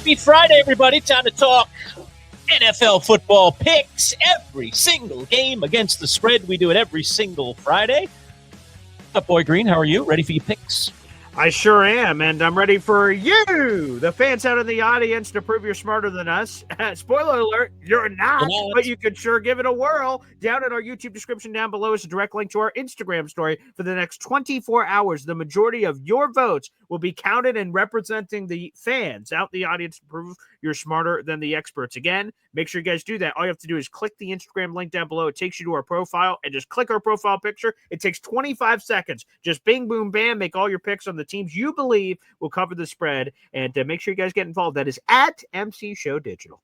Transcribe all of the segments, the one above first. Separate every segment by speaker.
Speaker 1: Happy Friday, everybody. Time to talk NFL football picks. Every single game against the spread. We do it every single Friday. What's up, Boy Green? How are you? Ready for your picks?
Speaker 2: I sure am, and I'm ready for you, the fans out in the audience, to prove you're smarter than us. Spoiler alert, you're not, but you could sure give it a whirl. Down in our YouTube description down below is a direct link to our Instagram story. For the next 24 hours, the majority of your votes will be counted and representing the fans out in the audience to prove you're smarter than the experts. Again, make sure you guys do that. All you have to do is click the Instagram link down below. It takes you to our profile, and just click our profile picture. It takes 25 seconds. Just bing, boom, bam, make all your picks on the teams you believe will cover the spread, and make sure you guys get involved. That is at MC Show Digital.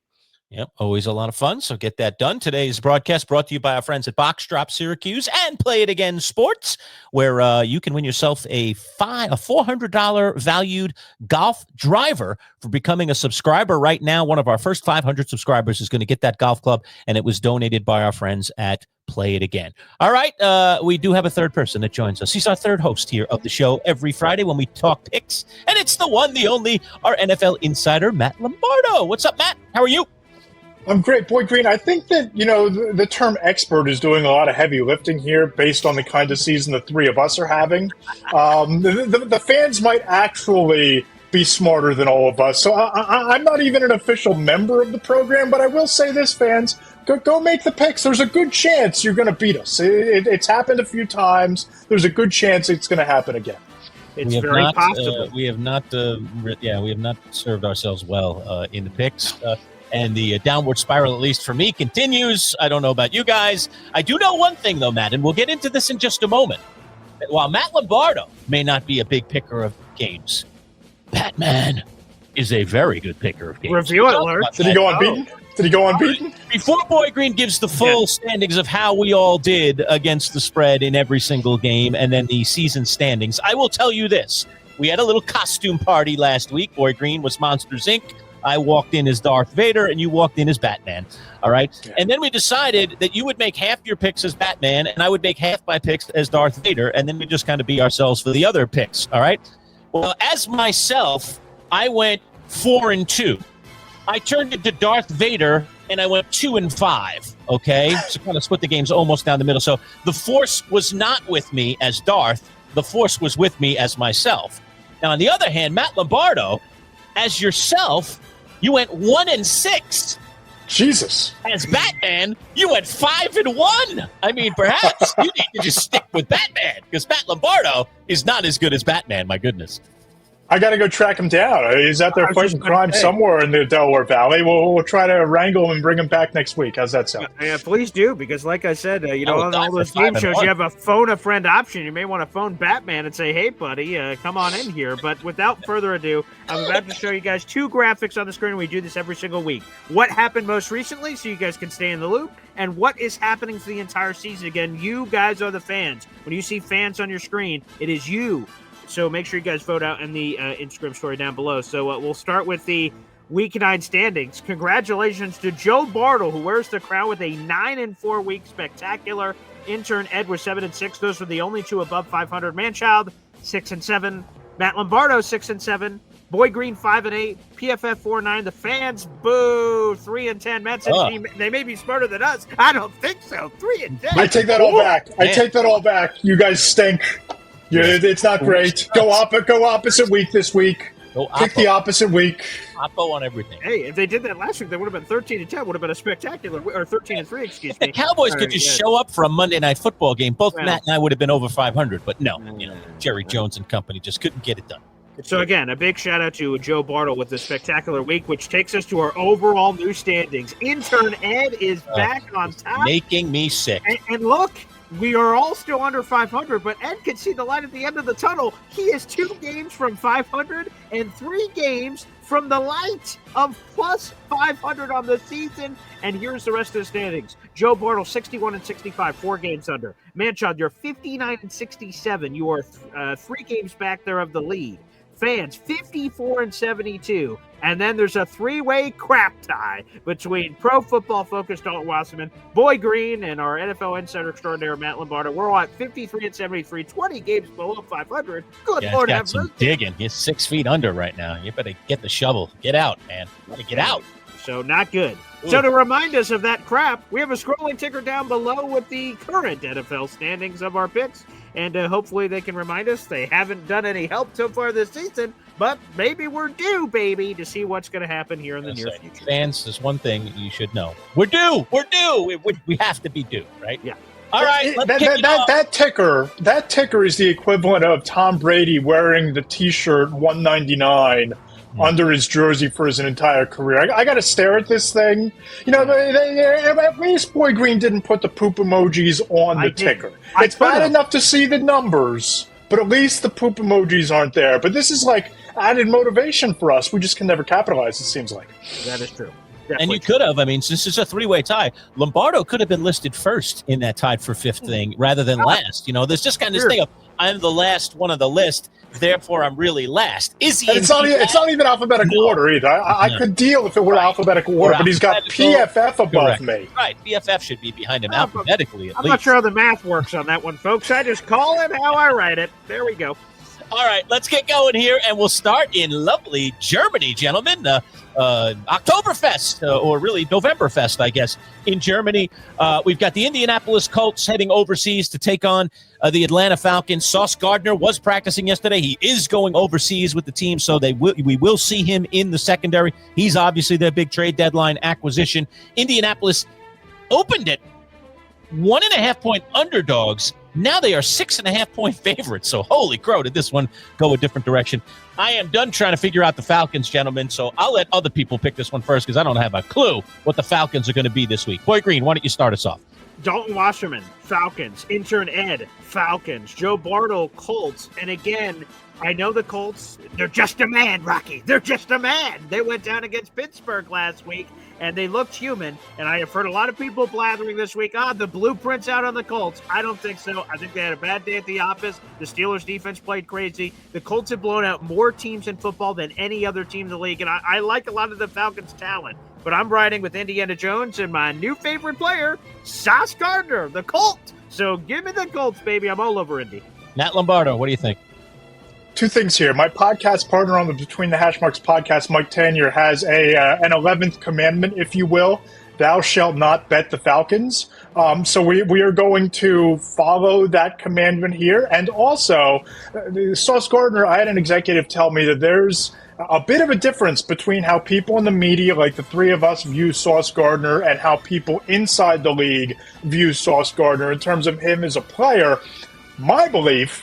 Speaker 1: Yep, always a lot of fun, so get that done. Today's broadcast brought to you by our friends at Box Drop Syracuse and Play It Again Sports, where you can win yourself a $400 valued golf driver for becoming a subscriber right now. One of our first 500 subscribers is going to get that golf club, and it was donated by our friends at Play It Again. All right, we do have a third person that joins us. He's our third host here of the show every Friday when we talk picks, and it's the one, the only, our NFL insider, Matt Lombardo. What's up, Matt? How are you?
Speaker 3: I'm great, Boy Green. I think that, the term expert is doing a lot of heavy lifting here based on the kind of season the three of us are having. The fans might actually be smarter than all of us. So I'm not even an official member of the program, but I will say this, fans, go make the picks. There's a good chance you're going to beat us. It's happened a few times. There's a good chance it's going to happen again.
Speaker 2: It's very possible.
Speaker 1: We have not served ourselves well in the picks. And the downward spiral, at least for me, continues. I don't know about you guys. I do know one thing, though, Matt, and we'll get into this in just a moment. While Matt Lombardo may not be a big picker of games, Batman is a very good picker of games.
Speaker 2: Review alert.
Speaker 3: Did he go unbeaten? Did he go unbeaten?
Speaker 1: Before Boy Green gives the full standings of how we all did against the spread in every single game and then the season standings, I will tell you this. We had a little costume party last week. Boy Green was Monsters, Inc. I walked in as Darth Vader, and you walked in as Batman, all right? Yeah. And then we decided that you would make half your picks as Batman, and I would make half my picks as Darth Vader, and then we just kind of be ourselves for the other picks, all right? Well, as myself, I went 4-2. I turned into Darth Vader, and I went 2-5, okay? So kind of split the games almost down the middle. So the Force was not with me as Darth. The Force was with me as myself. Now, on the other hand, Matt Lombardo, as yourself, you went 1-6.
Speaker 3: Jesus.
Speaker 1: As Batman, you went 5-1. I mean, perhaps you need to just stick with Batman because Matt Lombardo is not as good as Batman. My goodness.
Speaker 3: I got to go track him down. He's out there fighting crime somewhere in the Delaware Valley. We'll try to wrangle him and bring him back next week. How's that sound?
Speaker 2: Yeah, please do, because like I said, on all those game shows, you have a phone-a-friend option. You may want to phone Batman and say, hey, buddy, come on in here. But without further ado, I'm about to show you guys two graphics on the screen. We do this every single week. What happened most recently, so you guys can stay in the loop, and what is happening for the entire season. Again, you guys are the fans. When you see fans on your screen, it is you. So make sure you guys vote out in the Instagram story down below. So we'll start with the Week 9 standings. Congratulations to Joe Bartle, who wears the crown with a 9-4 week spectacular. Intern Ed was 7-6. Those were the only two above 500. Manchild 6-7. Matt Lombardo 6-7. Boy Green 5-8. PFF 4-9. The fans boo 3-10. Matt said they may be smarter than us. I don't think so. 3-10.
Speaker 3: I take that all back. I take that all back. You guys stink. Yeah, it's not great. Go opposite week this week. Pick the opposite week.
Speaker 1: Oppo on everything.
Speaker 2: Hey, if they did that last week, they would have been 13-10. Would have been a spectacular, or 13-3, excuse me.
Speaker 1: The Cowboys could just show up for a Monday Night Football game. Both Matt and I would have been over 500, but no, Jerry Jones and company just couldn't get it done.
Speaker 2: So again, a big shout out to Joe Bartle with this spectacular week, which takes us to our overall new standings. Intern Ed is back on top,
Speaker 1: making me sick.
Speaker 2: And look. We are all still under 500, but Ed can see the light at the end of the tunnel. He is 2 games from 500 and 3 games from the light of plus 500 on the season. And here's the rest of the standings. Joe Bartle, 61-65, 4 games under. Manchild, you're 59-67. You are 3 games back there of the lead. Fans 54-72. And then there's a three-way crap tie between Pro Football Focus Dalton Wasserman, Boy Green, and our NFL insider extraordinaire Matt Lombardo. We're all at 53-73, 20 games below 500. Good
Speaker 1: Yeah,
Speaker 2: Lord,
Speaker 1: got
Speaker 2: have
Speaker 1: some
Speaker 2: mercy.
Speaker 1: digging. He's 6 feet under right now. You better get the shovel. Get out, man. You better get out.
Speaker 2: So not good.
Speaker 1: Ooh.
Speaker 2: So to remind us of that crap, we have a scrolling ticker down below with the current NFL standings of our picks. And hopefully they can remind us they haven't done any help so far this season, but maybe we're due, baby, to see what's going to happen here in the near future.
Speaker 1: Fans, there's one thing you should know. We're due. We're due. We have to be due, right?
Speaker 2: Yeah.
Speaker 1: All right.
Speaker 3: That ticker is the equivalent of Tom Brady wearing the T-shirt 199 under his jersey for his entire career. I got to stare at this thing. You know, at least Boy Green didn't put the poop emojis on the ticker. It's bad enough to see the numbers, but at least the poop emojis aren't there. But this is like added motivation for us. We just can never capitalize, it seems like.
Speaker 2: That is true.
Speaker 1: And you could have, I mean, since it's a three-way tie, Lombardo could have been listed first in that tied for fifth thing rather than last. You know, there's just kind of this thing of, I'm the last one on the list, therefore I'm really last. Is he?
Speaker 3: It's not even alphabetical order either. I could deal if it were alphabetical order, but he's got PFF above me.
Speaker 1: Right, PFF should be behind him alphabetically at least.
Speaker 2: I'm not sure how the math works on that one, folks. I just call it how I write it. There we go.
Speaker 1: All right, let's get going here, and we'll start in lovely Germany, gentlemen. Oktoberfest, or really Novemberfest, I guess, in Germany. We've got the Indianapolis Colts heading overseas to take on the Atlanta Falcons. Sauce Gardner was practicing yesterday. He is going overseas with the team, so we will see him in the secondary. He's obviously their big trade deadline acquisition. Indianapolis opened it 1.5-point underdogs. Now they are 6.5-point favorites. So holy crow, did this one go a different direction. I am done trying to figure out the Falcons, gentlemen. So I'll let other people pick this one first because I don't have a clue what the Falcons are going to be this week. Boy Green, why don't you start us off?
Speaker 2: Dalton Wasserman, Falcons. Intern Ed, Falcons. Joe Bartle, Colts. And again, I know the Colts, they're just a man, Rocky. They're just a man. They went down against Pittsburgh last week, and they looked human. And I have heard a lot of people blathering this week, the blueprint's out on the Colts. I don't think so. I think they had a bad day at the office. The Steelers' defense played crazy. The Colts have blown out more teams in football than any other team in the league, and I like a lot of the Falcons' talent. But I'm riding with Indiana Jones and my new favorite player, Sauce Gardner, the Colt. So give me the Colts, baby. I'm all over Indy.
Speaker 1: Matt Lombardo, what do you think?
Speaker 3: Two things here. My podcast partner on the Between the Hashmarks podcast, Mike Tanier, has an 11th commandment, if you will. Thou shalt not bet the Falcons. So we are going to follow that commandment here. And also, Sauce Gardner, I had an executive tell me that there's a bit of a difference between how people in the media, like the three of us, view Sauce Gardner and how people inside the league view Sauce Gardner in terms of him as a player. My belief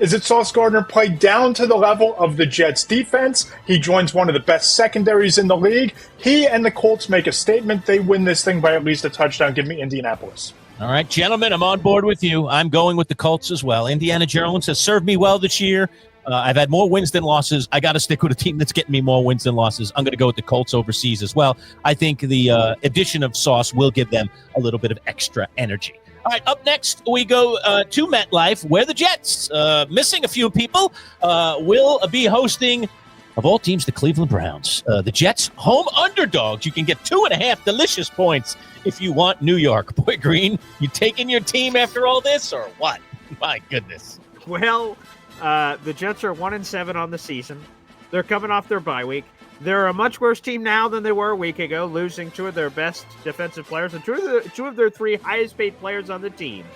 Speaker 3: is that Sauce Gardner played down to the level of the Jets defense. He joins one of the best secondaries in the league. He and the Colts make a statement. They win this thing by at least a touchdown. Give me Indianapolis.
Speaker 1: All right, gentlemen, I'm on board with you. I'm going with the Colts as well. Indiana Jones has served me well this year. I've had more wins than losses. I got to stick with a team that's getting me more wins than losses. I'm going to go with the Colts overseas as well. I think the addition of Sauce will give them a little bit of extra energy. All right, up next, we go to MetLife, where the Jets, missing a few people, will be hosting, of all teams, the Cleveland Browns. The Jets, home underdogs. You can get 2.5 delicious points if you want New York. Boy, Green, you taking your team after all this, or what? My goodness.
Speaker 2: Well, the Jets are 1-7 on the season. They're coming off their bye week. They're a much worse team now than they were a week ago, losing two of their best defensive players and two of their three highest-paid players on the team,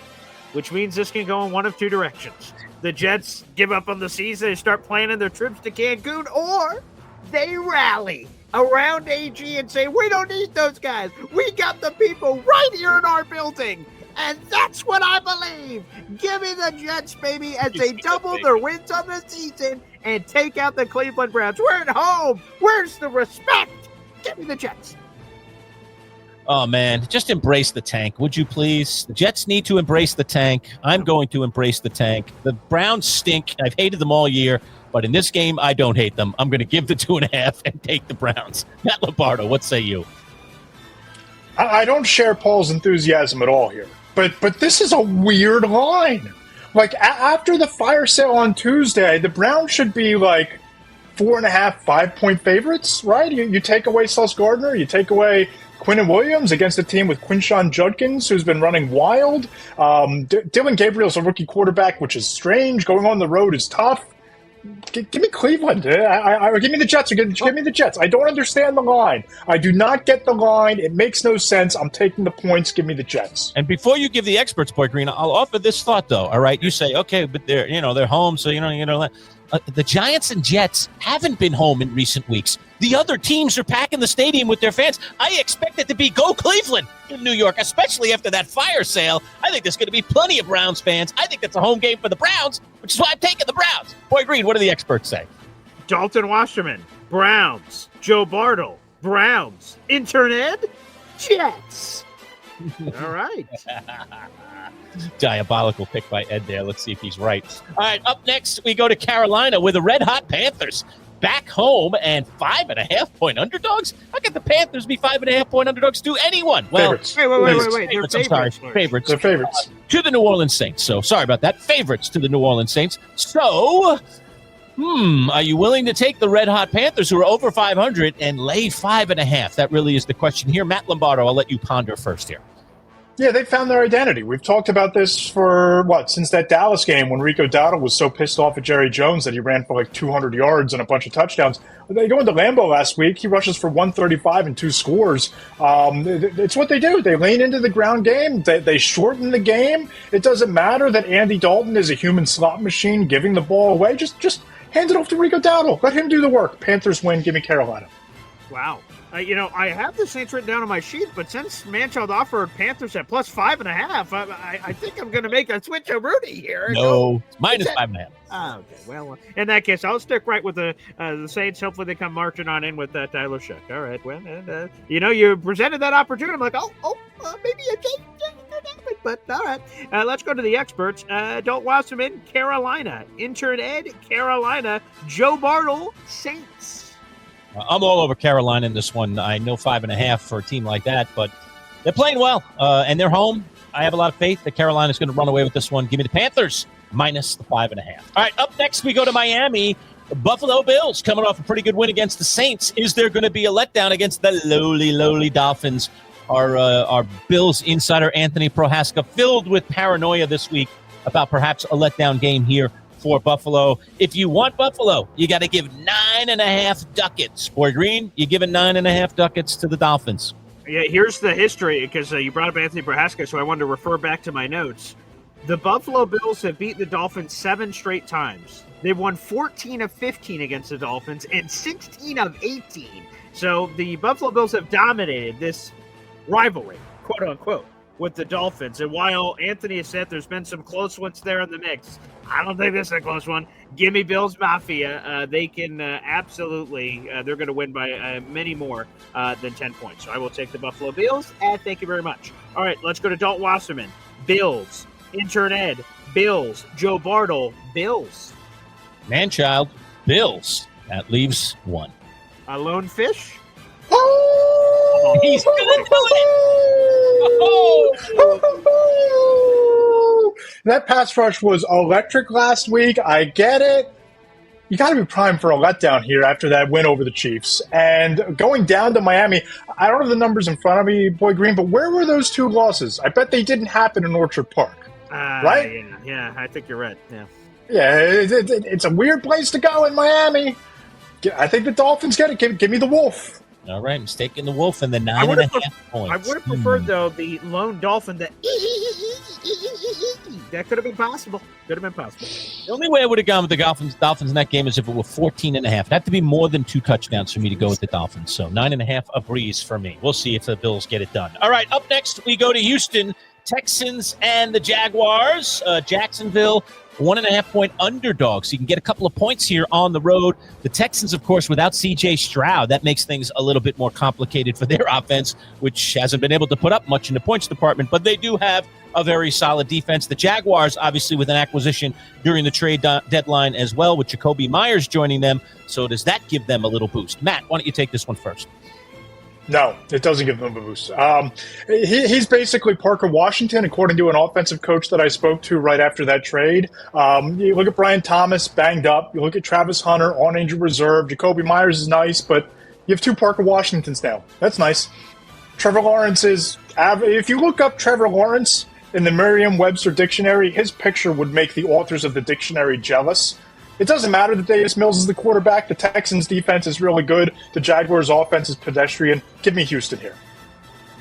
Speaker 2: which means this can go in one of two directions. The Jets give up on the season and start planning their trips to Cancun, or they rally around AG and say, we don't need those guys. We got the people right here in our building. And that's what I believe. Give me the Jets, baby, as they double their wins on the season and take out the Cleveland Browns. We're at home. Where's the respect? Give me the Jets.
Speaker 1: Oh, man, just embrace the tank, would you please? The Jets need to embrace the tank. I'm going to embrace the tank. The Browns stink. I've hated them all year, but in this game, I don't hate them. I'm going to give the 2.5 and take the Browns. Matt Lombardo, what say you?
Speaker 3: I don't share Paul's enthusiasm at all here. But this is a weird line. Like, after the fire sale on Tuesday, the Browns should be, like, 4.5, 5-point favorites, right? You take away Sauce Gardner, you take away Quinnen Williams against a team with Quinshon Judkins, who's been running wild. Dylan Gabriel's a rookie quarterback, which is strange. Going on the road is tough. Give me Cleveland. Give me the Jets. Give me the Jets. I don't understand the line. I do not get the line. It makes no sense. I'm taking the points. Give me the Jets.
Speaker 1: And before you give the experts, Boy Green, I'll offer this thought, though. All right, you say, okay, but they're home, so the Giants and Jets haven't been home in recent weeks. The other teams are packing the stadium with their fans. I expect it to be go Cleveland in New York, especially after that fire sale. I think there's going to be plenty of Browns fans. I think that's a home game for the Browns, which is why I'm taking the Browns. Boy Green, what do the experts say?
Speaker 2: Dalton Wasserman, Browns. Joe Bartle, Browns. Intern Ed, Jets. All right.
Speaker 1: Diabolical pick by Ed there. Let's see if he's right. All right, up next, we go to Carolina with the Red Hot Panthers. Back home and 5.5-point underdogs? How can the Panthers be 5.5-point underdogs to anyone? Well,
Speaker 3: favorites.
Speaker 2: Wait.
Speaker 1: Favorites,
Speaker 2: They're
Speaker 1: I'm sorry.
Speaker 2: favorites.
Speaker 1: Favorites.
Speaker 3: They're favorites.
Speaker 1: To the New Orleans Saints. So, sorry about that. Favorites to the New Orleans Saints. So, are you willing to take the Red Hot Panthers, who are over 500, and lay 5.5? That really is the question here. Matt Lombardo, I'll let you ponder first here.
Speaker 3: Yeah, they found their identity. We've talked about this for, since that Dallas game when Rico Dowdle was so pissed off at Jerry Jones that he ran for 200 yards and a bunch of touchdowns. They go into Lambeau last week. He rushes for 135 and 2 scores. It's what they do. They lean into the ground game. They shorten the game. It doesn't matter that Andy Dalton is a human slot machine giving the ball away. Just hand it off to Rico Dowdle. Let him do the work. Panthers win. Give me Carolina.
Speaker 2: Wow. I have the Saints written down on my sheet, but since Manchild offered Panthers at plus 5.5, I think I'm going to make a switch of Rudy here.
Speaker 1: No, minus 5.5.
Speaker 2: Okay, well, in that case, I'll stick right with the Saints. Hopefully they come marching on in with Tyler Shough. All right, well, and, you presented that opportunity. I'm like, maybe a change, but all right. Let's go to the experts. Don't Wasserman, Carolina. Intern Ed, Carolina. Joe Bartle, Saints.
Speaker 1: I'm all over Carolina in this one. I know 5.5 for a team like that, but they're playing well, and they're home. I have a lot of faith that Carolina's going to run away with this one. Give me the Panthers minus the 5.5. All right, up next we go to Miami. Buffalo Bills coming off a pretty good win against the Saints. Is there going to be a letdown against the lowly Dolphins? Our Bills insider Anthony Prohaska filled with paranoia this week about perhaps a letdown game here for Buffalo. If you want Buffalo, you got to give 9.5 ducats. Boy Green, you giving 9.5 ducats to the Dolphins.
Speaker 2: Yeah, here's the history, because you brought up Anthony Prohaska, so I wanted to refer back to my notes. The Buffalo Bills have beaten the Dolphins 7 straight times. They've won 14 of 15 against the Dolphins and 16 of 18. So the Buffalo Bills have dominated this rivalry, quote unquote, with the Dolphins. And while Anthony has said there's been some close ones there in the mix, I don't think this is a close one. Give me Bills Mafia. They can absolutely, they're going to win by many more than 10 points. So I will take the Buffalo Bills. And thank you very much. All right, let's go to Dalton Wasserman. Bills. Intern Ed. Bills. Joe Bartle. Bills.
Speaker 1: Manchild. Bills. That leaves 1.
Speaker 2: A lone fish.
Speaker 3: Oh!
Speaker 1: He's going to do it.
Speaker 3: That pass rush was electric last week. I get it. You got to be primed for a letdown here after that win over the Chiefs. And going down to Miami, I don't have the numbers in front of me, Boy Green, but where were those 2 losses? I bet they didn't happen in Orchard Park, right?
Speaker 2: Yeah, I think you're right. Yeah.
Speaker 3: Yeah, it's a weird place to go in Miami. I think the Dolphins get it. Give me the Wolf.
Speaker 1: All right, mistaking the Wolf and the 9.5 points.
Speaker 2: I would have preferred, though, the lone Dolphin that could have been possible. The
Speaker 1: only way I would have gone with the Dolphins in that game is if it were 14.5. It'd have to be more than 2 touchdowns for me to go with the Dolphins. So 9.5, a breeze for me. We'll see if the Bills get it done. All right, up next, we go to Houston, Texans, and the Jaguars. Jacksonville, 1.5-point underdog. So you can get a couple of points here on the road. The Texans, of course, without C.J. Stroud, that makes things a little bit more complicated for their offense, which hasn't been able to put up much in the points department, but they do have a very solid defense. The Jaguars, obviously, with an acquisition during the trade deadline as well, with Jacoby Myers joining them. So does that give them a little boost? Matt, why don't you take this one first?
Speaker 3: No, it doesn't give them a boost. He's basically Parker Washington, according to an offensive coach that I spoke to right after that trade. You look at Brian Thomas, banged up. You look at Travis Hunter, on injured reserve. Jacoby Myers is nice, but you have 2 Parker Washingtons now. That's nice. Trevor Lawrence is if you look up Trevor Lawrence in the Merriam-Webster dictionary, his picture would make the authors of the dictionary jealous. It doesn't matter that Davis Mills is the quarterback. The Texans' defense is really good. The Jaguars' offense is pedestrian. Give me Houston here.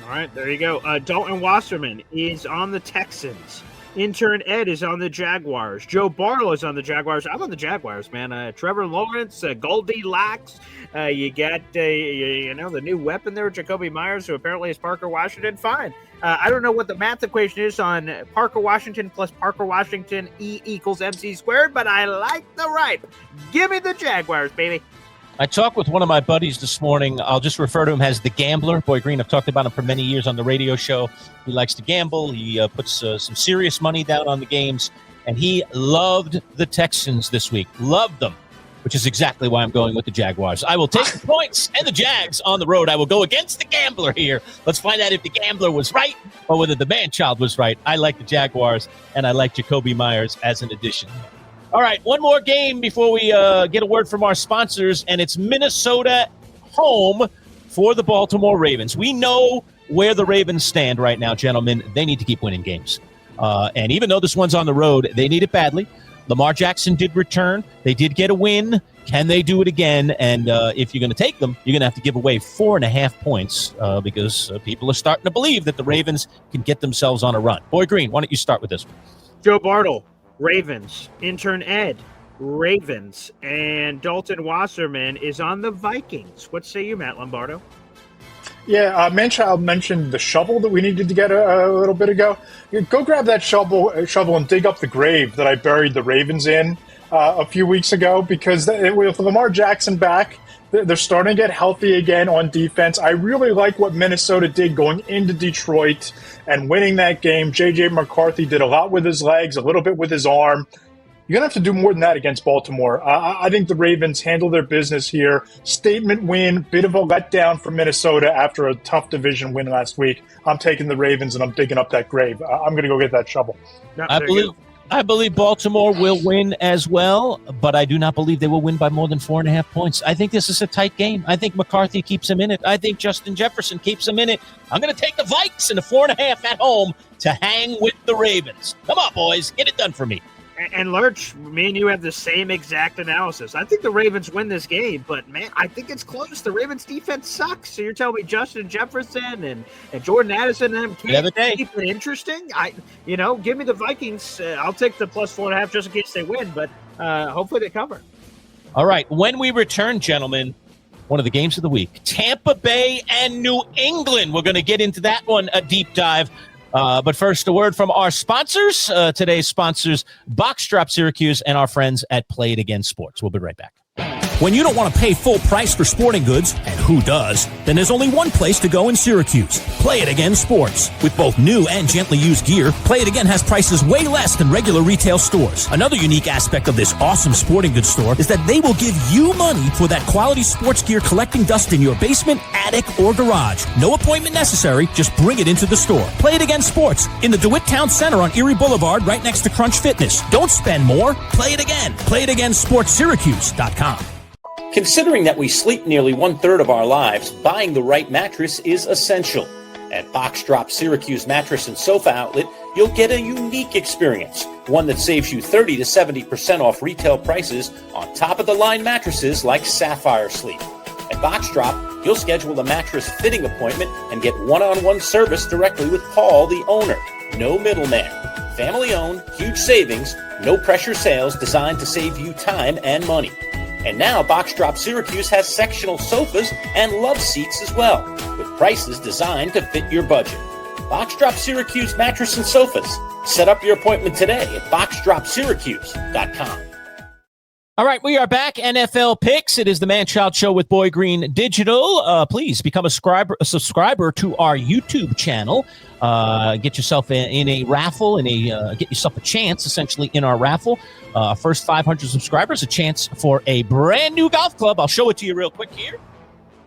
Speaker 2: All right, there you go. Dalton Wasserman is on the Texans. Intern Ed is on the Jaguars. Joe Bartle is on the Jaguars. I'm on the Jaguars, man. Trevor Lawrence, Goldilocks. You got, the new weapon there, Jacoby Myers, who apparently is Parker Washington. Fine. I don't know what the math equation is on Parker Washington plus Parker Washington E equals MC squared, but I like the ripe. Give me the Jaguars, baby.
Speaker 1: I talked with one of my buddies this morning. I'll just refer to him as the Gambler. Boy Green, I've talked about him for many years on the radio show. He likes to gamble. He puts some serious money down on the games, and he loved the Texans this week. Loved them, which is exactly why I'm going with the Jaguars. I will take the points and the Jags on the road. I will go against the Gambler here. Let's find out if the Gambler was right or whether the man-child was right. I like the Jaguars, and I like Jacoby Myers as an addition. All right, one more game before we get a word from our sponsors, and it's Minnesota home for the Baltimore Ravens. We know where the Ravens stand right now, gentlemen. They need to keep winning games. And even though this one's on the road, they need it badly. Lamar Jackson did return. They did get a win. Can they do it again? And if you're going to take them, you're going to have to give away 4.5 points because people are starting to believe that the Ravens can get themselves on a run. Boy Green, why don't you start with this one?
Speaker 2: Joe Bartle. Ravens. Intern Ed, Ravens. And Dalton Wasserman is on the Vikings. What say you, Matt Lombardo?
Speaker 3: Yeah, Manchild mentioned the shovel that we needed to get a little bit ago. Go grab that shovel and dig up the grave that I buried the Ravens in a few weeks ago, because with Lamar Jackson back, they're starting to get healthy again on defense. I really like what Minnesota did going into Detroit and winning that game. J.J. McCarthy did a lot with his legs, a little bit with his arm. You're going to have to do more than that against Baltimore. I think the Ravens handle their business here. Statement win, bit of a letdown for Minnesota after a tough division win last week. I'm taking the Ravens, and I'm digging up that grave. I'm going to go get that shovel.
Speaker 1: I believe Baltimore will win as well, but I do not believe they will win by more than 4.5 points. I think this is a tight game. I think McCarthy keeps him in it. I think Justin Jefferson keeps him in it. I'm going to take the Vikes in the 4.5 at home to hang with the Ravens. Come on, boys. Get it done for me.
Speaker 2: And Lurch, me and you have the same exact analysis. I think the Ravens win this game, but, man, I think it's close. The Ravens' defense sucks. So you're telling me Justin Jefferson and Jordan Addison and them can't keep it interesting? Give me the Vikings. I'll take the plus 4.5 just in case they win, but hopefully they cover.
Speaker 1: All right. When we return, gentlemen, one of the games of the week, Tampa Bay and New England. We're going to get into that one, a deep dive. But first, a word from our sponsors. Today's sponsors, Box Drop Syracuse, and our friends at Play It Again Sports. We'll be right back.
Speaker 4: When you don't want to pay full price for sporting goods, and who does, then there's only one place to go in Syracuse. Play It Again Sports. With both new and gently used gear, Play It Again has prices way less than regular retail stores. Another unique aspect of this awesome sporting goods store is that they will give you money for that quality sports gear collecting dust in your basement, attic, or garage. No appointment necessary, just bring it into the store. Play It Again Sports in the DeWitt Town Center on Erie Boulevard right next to Crunch Fitness. Don't spend more, play it again. PlayItAgainSportsSyracuse.com.
Speaker 5: Considering that we sleep nearly 1/3 of our lives, buying the right mattress is essential. At Box Drop Syracuse Mattress and Sofa Outlet, you'll get a unique experience, one that saves you 30 to 70% off retail prices on top-of-the-line mattresses like Sapphire Sleep. At Box Drop, you'll schedule a mattress fitting appointment and get one-on-one service directly with Paul, the owner. No middleman. Family-owned, huge savings, no-pressure sales designed to save you time and money. And now Box Drop Syracuse has sectional sofas and love seats as well, with prices designed to fit your budget. Box Drop Syracuse Mattress and Sofas. Set up your appointment today at boxdropsyracuse.com.
Speaker 1: All right, we are back. NFL Picks. It is the Man-Child Show with Boy Green Digital. Please become a subscriber to our YouTube channel. Get yourself in a raffle, get yourself a chance, essentially, in our raffle. First 500 subscribers, a chance for a brand new golf club. I'll show it to you real quick here.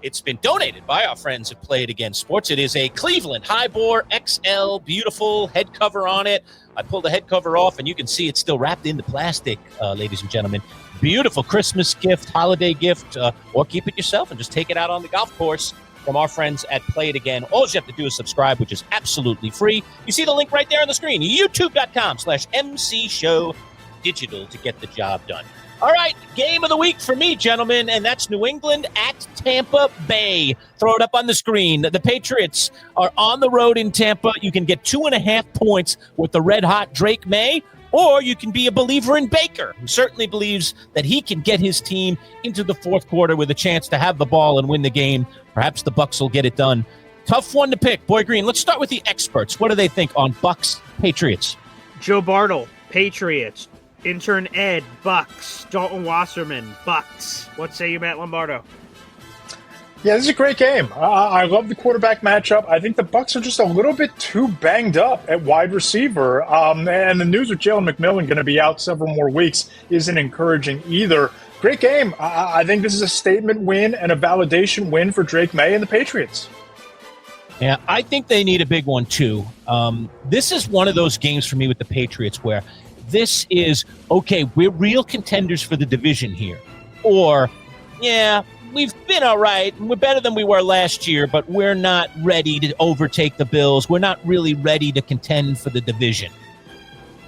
Speaker 1: It's been donated by our friends at Play It Again Sports. It is a Cleveland High-Bore XL, beautiful head cover on it. I pulled the head cover off, and you can see it's still wrapped into plastic, ladies and gentlemen. Beautiful Christmas gift, holiday gift, or keep it yourself and just take it out on the golf course from our friends at Play It Again. All you have to do is subscribe, which is absolutely free. You see the link right there on the screen, youtube.com/MC Show Digital to get the job done. All right, game of the week for me, gentlemen, and that's New England at Tampa Bay. Throw it up on the screen. The Patriots are on the road in Tampa. You can get 2.5 points with the red-hot Drake May, or you can be a believer in Baker, who certainly believes that he can get his team into the fourth quarter with a chance to have the ball and win the game. Perhaps the Bucs will get it done. Tough one to pick. Boy Green, let's start with the experts. What do they think on Bucs Patriots?
Speaker 2: Joe Bartle, Patriots. Intern Ed, Bucs. Dalton Wasserman, Bucs. What say you, Matt Lombardo?
Speaker 3: Yeah, this is a great game. I love the quarterback matchup. I think the Bucs are just a little bit too banged up at wide receiver. And the news with Jalen McMillan going to be out several more weeks isn't encouraging either. Great game. I think this is a statement win and a validation win for Drake May and the Patriots.
Speaker 1: Yeah, I think they need a big one, too. This is one of those games for me with the Patriots where this is, okay, we're real contenders for the division here. Or, yeah, we've been all right. We're better than we were last year, but we're not ready to overtake the Bills. We're not really ready to contend for the division.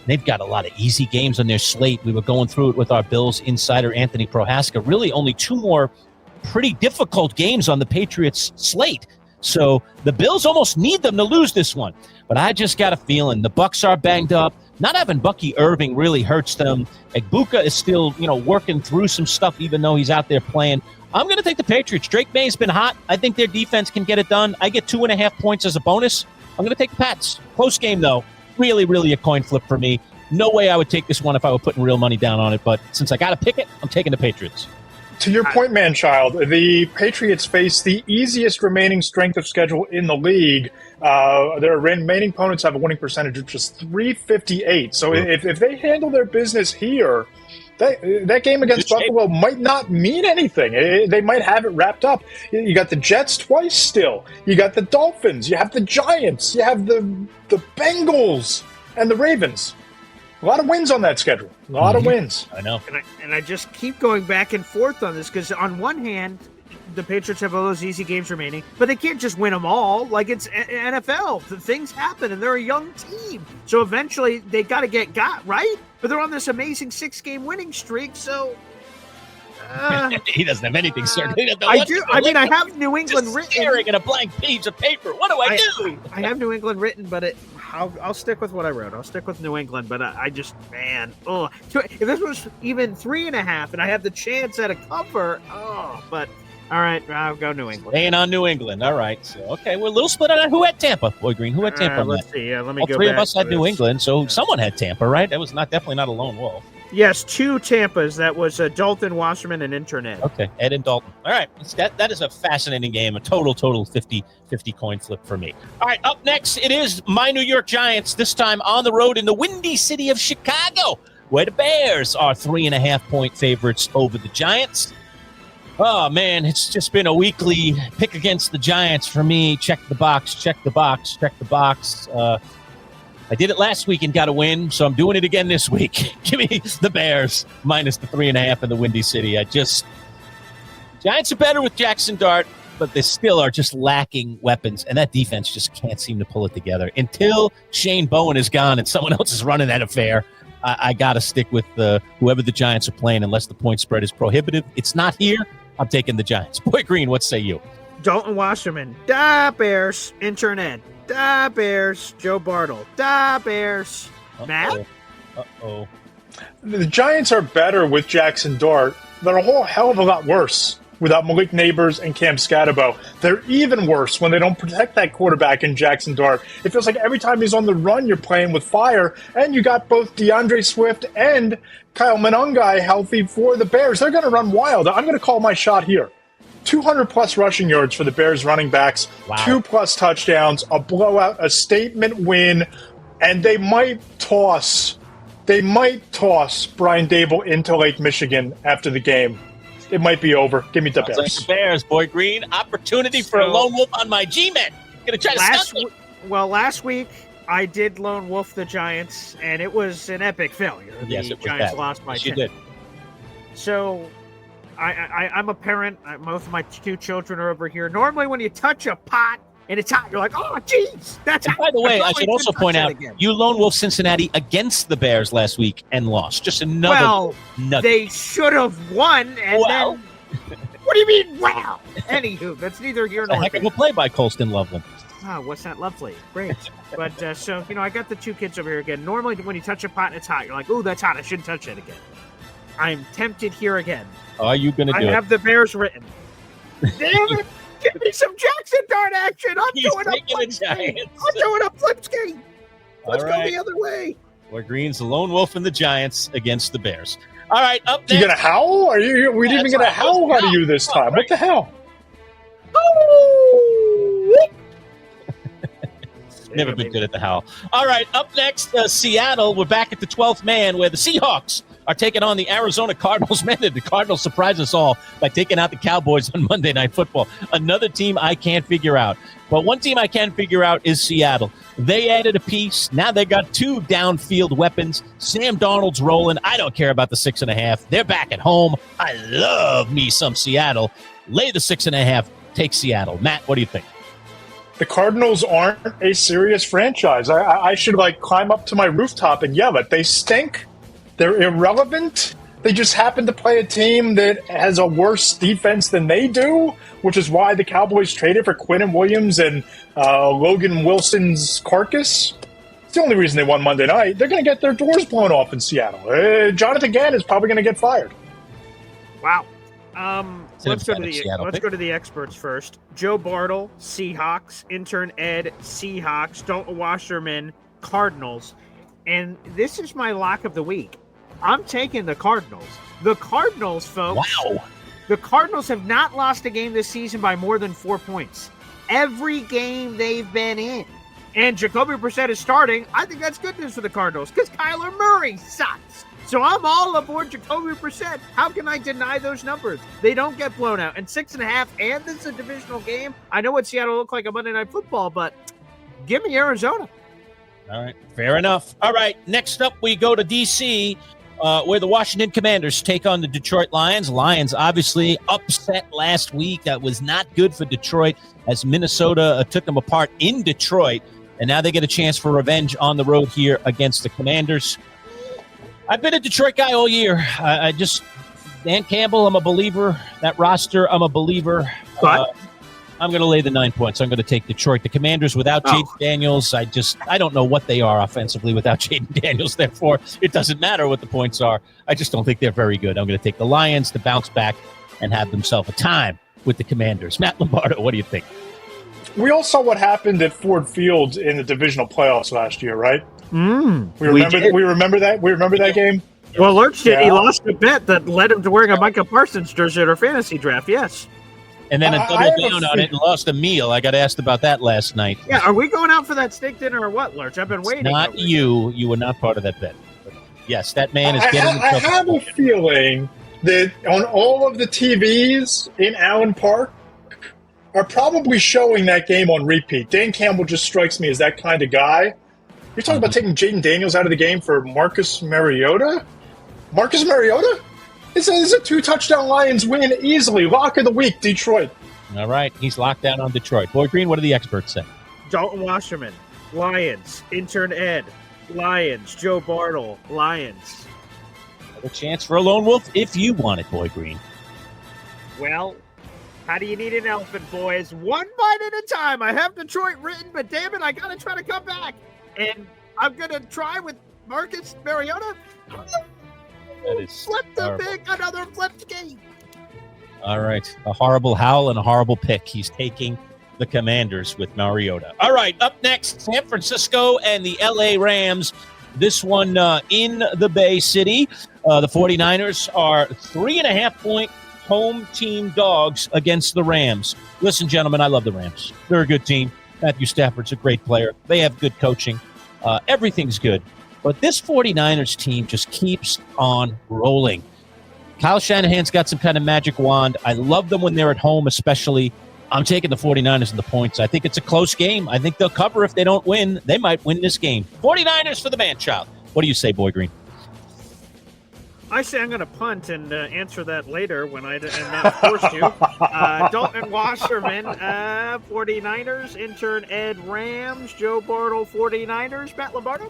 Speaker 1: They've got a lot of easy games on their slate. We were going through it with our Bills insider, Anthony Prohaska. Really only 2 more pretty difficult games on the Patriots slate. So the Bills almost need them to lose this one. But I just got a feeling the Bucs are banged up. Not having Bucky Irving really hurts them. Egbuka is still, working through some stuff, even though he's out there playing. I'm going to take the Patriots. Drake May's been hot. I think their defense can get it done. I get 2.5 points as a bonus. I'm going to take the Pats. Close game, though. Really, really a coin flip for me. No way I would take this one if I were putting real money down on it. But since I got to pick it, I'm taking the Patriots.
Speaker 3: To your point, man-child, the Patriots face the easiest remaining strength of schedule in the league. Their remaining opponents have a winning percentage of just .358. So if they handle their business here, that game against Buffalo might not mean anything. They might have it wrapped up. You got the Jets twice still. You got the Dolphins. You have the Giants. You have the Bengals and the Ravens. A lot of wins on that schedule. A lot of wins.
Speaker 1: I know.
Speaker 2: And I just keep going back and forth on this because on one hand, the Patriots have all those easy games remaining, but they can't just win them all. Like it's NFL. Things happen, and they're a young team. So eventually they got to get right? But they're on this amazing 6-game winning streak, so...
Speaker 1: he doesn't have anything certain.
Speaker 2: I do. I mean, I have New England written.
Speaker 1: Staring at a blank page of paper. What do I do?
Speaker 2: I have New England written, but I'll stick with what I wrote. I'll stick with New England, but I just, man, if this was even 3.5 and I had the chance at a cover, but all right, I'll go New England.
Speaker 1: Staying on New England. All right. So, okay, we're a little split on who had Tampa. Boy Green, who had Tampa?
Speaker 2: Let's see. Let me
Speaker 1: all
Speaker 2: go
Speaker 1: three
Speaker 2: back
Speaker 1: of us had
Speaker 2: to
Speaker 1: New
Speaker 2: this.
Speaker 1: England, so someone had Tampa, right? That was definitely not a lone wolf.
Speaker 2: Yes, 2 Tampas. That was Dalton Wasserman and Intern Ed.
Speaker 1: Okay, Ed and Dalton. All right, that is a fascinating game. A total 50 coin flip for me. All right, up next, it is my New York Giants, this time on the road in the windy city of Chicago, where the Bears are 3.5-point favorites over the Giants. Oh, man, it's just been a weekly pick against the Giants for me. Check the box, check the box, check the box. I did it last week and got a win, so I'm doing it again this week. Give me the Bears minus the 3.5 in the Windy City. Giants are better with Jackson Dart, but they still are just lacking weapons, and that defense just can't seem to pull it together. Until Shane Bowen is gone and someone else is running that affair, I got to stick with whoever the Giants are playing unless the point spread is prohibitive. It's not here. I'm taking the Giants. Boy Green, what say you?
Speaker 2: Dalton Wasserman. Da Bears. Intern Ed. Da Bears. Joe Bartle. Da Bears. Matt?
Speaker 1: Uh-oh.
Speaker 3: The Giants are better with Jackson Dart. They're a whole hell of a lot worse without Malik Neighbors and Cam Scatterbo. They're even worse when they don't protect that quarterback in Jackson Dart. It feels like every time he's on the run, you're playing with fire, and you got both DeAndre Swift and Kyle Monangai healthy for the Bears. They're going to run wild. I'm going to call my shot here. 200-plus rushing yards for the Bears running backs,
Speaker 1: wow.
Speaker 3: 2+ touchdowns, a blowout, a statement win, and they might toss Brian Dable into Lake Michigan after the game. it might be over. Give me the
Speaker 1: Sounds
Speaker 3: Bears.
Speaker 1: like the Bears, Boy Green. Opportunity for a lone wolf on my G-Men. Gonna try to stop me.
Speaker 2: Last week I did lone wolf the Giants, and it was an epic failure.
Speaker 1: Yes,
Speaker 2: the
Speaker 1: it was
Speaker 2: Giants
Speaker 1: bad.
Speaker 2: lost by
Speaker 1: Yes,
Speaker 2: 10.
Speaker 1: you did.
Speaker 2: So I'm a parent. Both of my two children are over here. Normally, when you touch a pot and it's hot, you're like, oh, jeez, that's hot.
Speaker 1: By the way, I should also point out,
Speaker 2: again.
Speaker 1: you lone wolf Cincinnati against the Bears last week and lost. Just another nugget.
Speaker 2: They should have won, and
Speaker 1: Well.
Speaker 2: then. What do you mean, wow? Anywho, that's neither here
Speaker 1: A
Speaker 2: nor
Speaker 1: heck of
Speaker 2: there.
Speaker 1: a play by Colston Loveland.
Speaker 2: Oh, what's that lovely? Great. But, so, I got the two kids over here again. Normally, when you touch a pot and it's hot, you're like, ooh, that's hot. I shouldn't touch it again. I'm tempted here again.
Speaker 1: Are you going to
Speaker 2: I
Speaker 1: do it?
Speaker 2: have the Bears written. Damn it! Give me some Jackson Dart action! I'm
Speaker 1: He's
Speaker 2: doing a
Speaker 1: taking the
Speaker 2: flip ski!
Speaker 1: Giants.
Speaker 2: I'm doing a flip ski! Let's
Speaker 1: All
Speaker 2: go
Speaker 1: right.
Speaker 2: the other way!
Speaker 1: Boy Green's the lone wolf and the Giants against the Bears. All right, up
Speaker 3: You
Speaker 1: next.
Speaker 3: gonna howl? We didn't even get a howl out of you this time. What the hell?
Speaker 1: Never been good at the howl. All right, up next, Seattle. We're back at the 12th man where the Seahawks are taking on the Arizona Cardinals. Man, did the Cardinals surprise us all by taking out the Cowboys on Monday Night Football. Another team I can't figure out. But one team I can figure out is Seattle. They added a piece. Now they got two downfield weapons. Sam Darnold's rolling. I don't care about the 6.5. They're back at home. I love me some Seattle. Lay the 6.5. Take Seattle. Matt, what do you think?
Speaker 3: The Cardinals aren't a serious franchise. I should climb up to my rooftop and yell it. They stink. They're irrelevant. They just happen to play a team that has a worse defense than they do, which is why the Cowboys traded for Quinnen Williams and Logan Wilson's carcass. It's the only reason they won Monday night. They're going to get their doors blown off in Seattle. Jonathan Gann is probably going to get fired.
Speaker 2: Wow. Let's go
Speaker 1: Seattle pick.
Speaker 2: to the experts first. Joe Bartle, Seahawks. Intern Ed, Seahawks. Dalton Wasserman, Cardinals. And this is my lock of the week. I'm taking the Cardinals. The Cardinals, folks.
Speaker 1: Wow.
Speaker 2: The Cardinals have not lost a game this season by more than 4 points. Every game they've been in. And Jacoby Brissett is starting. I think that's good news for the Cardinals because Kyler Murray sucks. So I'm all aboard Jacoby Brissett. How can I deny those numbers? They don't get blown out. And 6.5, and this is a divisional game. I know what Seattle looked like on Monday Night Football, but give me Arizona.
Speaker 1: All right, fair enough. All right, next up we go to D.C., where the Washington Commanders take on the Detroit Lions. Lions obviously upset last week. That was not good for Detroit as Minnesota took them apart in Detroit, and now they get a chance for revenge on the road here against the Commanders. I've been a Detroit guy all year. Dan Campbell, I'm a believer. That roster, I'm a believer. I'm going to lay the 9 points. I'm going to take Detroit. The Commanders without Jaden Daniels, I don't know what they are offensively without Jaden Daniels. Therefore, it doesn't matter what the points are. I just don't think they're very good. I'm going to take the Lions to bounce back and have themselves a time with the Commanders. Matt Lombardo, what do you think?
Speaker 3: We all saw what happened at Ford Field in the divisional playoffs last year, right? We remember that game.
Speaker 2: Well, Lurch did.
Speaker 3: Yeah.
Speaker 2: He lost a bet that led him to wearing a Micah Parsons jersey at our fantasy draft. Yes.
Speaker 1: And then a
Speaker 3: I
Speaker 1: double
Speaker 3: have a
Speaker 1: down on it and lost a meal. I got asked about that last night.
Speaker 2: Yeah. Are we going out for that steak dinner or what, Lurch? I've been waiting.
Speaker 1: Not
Speaker 2: over
Speaker 1: you. You were not part of that bet. But yes, that man is
Speaker 3: I
Speaker 1: getting
Speaker 3: have a feeling that on all of the TVs in Allen Park are probably showing that game on repeat. Dan Campbell just strikes me as that kind of guy. You're talking about taking Jaden Daniels out of the game for Marcus Mariota? Marcus Mariota? It's a 2-touchdown Lions win easily. Lock of the week, Detroit.
Speaker 1: All right, he's locked down on Detroit. Boy Green, what do the experts say?
Speaker 2: Dalton Wasserman, Lions. Intern Ed, Lions. Joe Bartle, Lions.
Speaker 1: A chance for a lone wolf if you want it, Boy Green.
Speaker 2: Well, how do you need an elephant, boys? One bite at a time. I have Detroit written, but damn it, I got to try to come back. And I'm going to try with Marcus Mariota.
Speaker 1: That is
Speaker 2: Flip the
Speaker 1: horrible.
Speaker 2: pick, another flipped game.
Speaker 1: All right, a horrible howl and a horrible pick. He's taking the Commanders with Mariota. All right, up next, San Francisco and the L.A. Rams. This one in the Bay City. The 49ers are 3.5-point home team dogs against the Rams. Listen, gentlemen, I love the Rams. They're a good team. Matthew Stafford's a great player. They have good coaching. Everything's good. But this 49ers team just keeps on rolling. Kyle Shanahan's got some kind of magic wand. I love them when they're at home, especially. I'm taking the 49ers in the points. I think it's a close game. I think they'll cover if they don't win. They might win this game. 49ers for the man-child. What do you say, Boy Green?
Speaker 2: I say I'm going to punt and answer that later when I'm not forced to. Dalton Wasserman, 49ers. Intern Ed, Rams. Joe Bartle, 49ers. Matt Lombardo?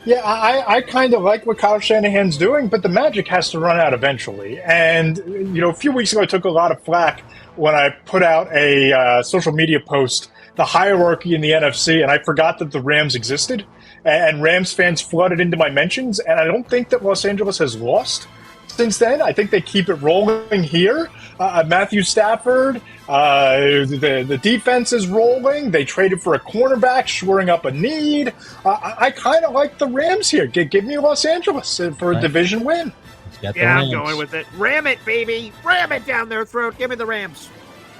Speaker 3: Yeah, I kind of like what Kyle Shanahan's doing, but the magic has to run out eventually. And, a few weeks ago I took a lot of flack when I put out a social media post, the hierarchy in the NFC, and I forgot that the Rams existed. And Rams fans flooded into my mentions, and I don't think that Los Angeles has lost since then. I think they keep it rolling here. Matthew Stafford, the defense is rolling. They traded for a cornerback, shoring up a need. I kind of like the Rams here. Give me Los Angeles for a division win.
Speaker 2: Yeah, I'm going with it. Ram it, baby. Ram it down their throat. Give me the Rams.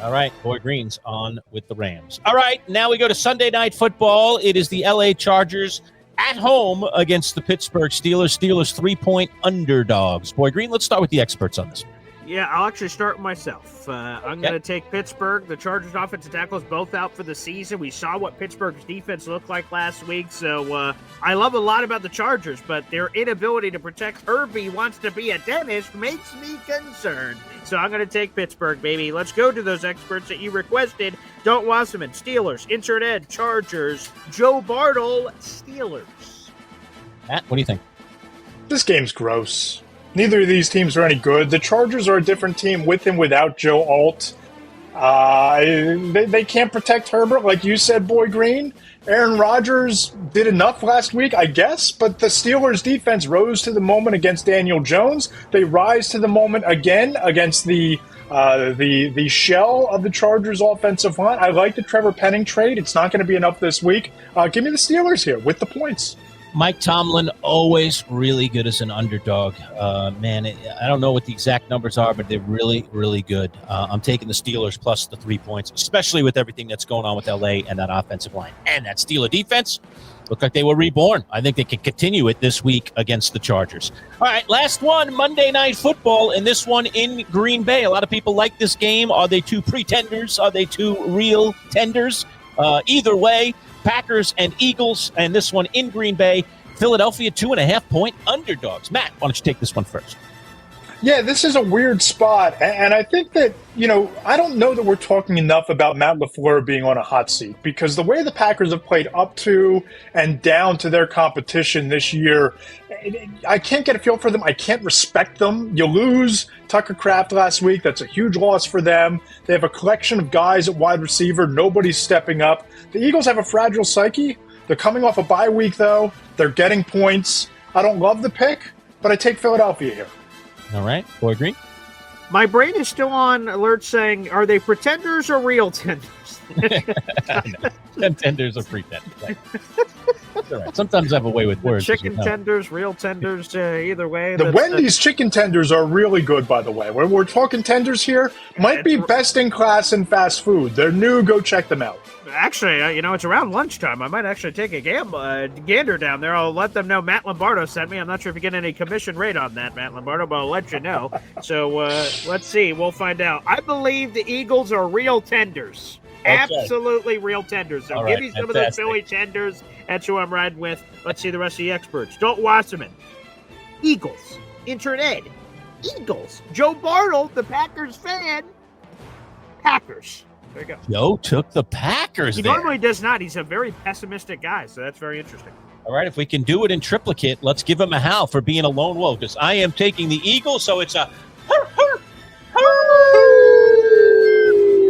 Speaker 1: All right, Boy Green's on with the Rams. All right, now we go to Sunday Night Football. It is the L.A. Chargers at home against the Pittsburgh Steelers. Steelers 3-point underdogs. Boy Green, let's start with the experts on this.
Speaker 2: Yeah, I'll actually start myself. I'm going to take Pittsburgh. The Chargers' offensive tackles both out for the season. We saw what Pittsburgh's defense looked like last week, so I love a lot about the Chargers, but their inability to protect Herbie wants to be a dentist makes me concerned. So I'm going to take Pittsburgh, baby. Let's go to those experts that you requested. Dalton Wasserman, Steelers. Insert Ed, Chargers. Joe Bartle, Steelers.
Speaker 1: Matt, what do you think?
Speaker 3: This game's gross. Neither of these teams are any good. The Chargers are a different team with and without Joe Alt. They can't protect Herbert, like you said, Boy Green. Aaron Rodgers did enough last week, I guess, but the Steelers' defense rose to the moment against Daniel Jones. They rise to the moment again against the shell of the Chargers' offensive line. I like the Trevor Penning trade. It's not going to be enough this week. Give me the Steelers here with the points.
Speaker 1: Mike Tomlin, always really good as an underdog. I don't know what the exact numbers are, but they're really, really good. I'm taking the Steelers plus the 3 points, especially with everything that's going on with L.A. and that offensive line. And that Steeler defense looked like they were reborn. I think they can continue it this week against the Chargers. All right, last one, Monday Night Football, and this one in Green Bay. A lot of people like this game. Are they two pretenders? Are they two real tenders? Either way, Packers and Eagles, and this one in Green Bay. Philadelphia 2.5-point underdogs. Matt, why don't you take this one first?
Speaker 3: Yeah, this is a weird spot, and I think that, I don't know that we're talking enough about Matt LaFleur being on a hot seat, because the way the Packers have played up to and down to their competition this year, I can't get a feel for them. I can't respect them. You lose Tucker Kraft last week. That's a huge loss for them. They have a collection of guys at wide receiver. Nobody's stepping up. The Eagles have a fragile psyche. They're coming off a bye week, though. They're getting points. I don't love the pick, but I take Philadelphia here.
Speaker 1: All right. Boy Green?
Speaker 2: My brain is still on alert saying, are they pretenders or real tenders?
Speaker 1: Tenders or pretenders. That's all right. Sometimes I have a way with words.
Speaker 2: Chicken tenders, real tenders, either way.
Speaker 3: The Wendy's chicken tenders are really good, by the way. When we're talking tenders here, might be best in class in fast food. They're new. Go check them out.
Speaker 2: Actually, it's around lunchtime. I might actually take a gander down there. I'll let them know Matt Lombardo sent me. I'm not sure if you get any commission rate on that, Matt Lombardo, but I'll let you know. So let's see. We'll find out. I believe the Eagles are real tenders. Okay. Absolutely real tenders. So give me some of those Philly tenders. That's who I'm riding with. Let's see the rest of the experts. Dalton Wasserman, Eagles. Intern Ed, Eagles. Joe Bartle, the Packers fan, Packers. There you go.
Speaker 1: Joe took the Packers.
Speaker 2: He normally does not. He's a very pessimistic guy, so that's very interesting.
Speaker 1: All right, if we can do it in triplicate, let's give him a howl for being a lone wolf, because I am taking the Eagles, so it's a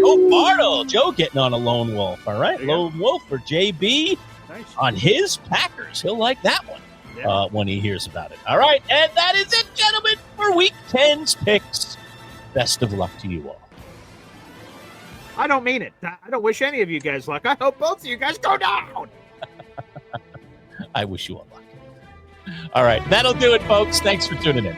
Speaker 1: Joe Bartle. Joe getting on a lone wolf. All right, lone wolf for JB on his Packers. He'll like that one when he hears about it. All right, and that is it, gentlemen, for Week 10's picks. Best of luck to you all.
Speaker 2: I don't mean it. I don't wish any of you guys luck. I hope both of you guys go down.
Speaker 1: I wish you all luck. All right, that'll do it, folks. Thanks for tuning in.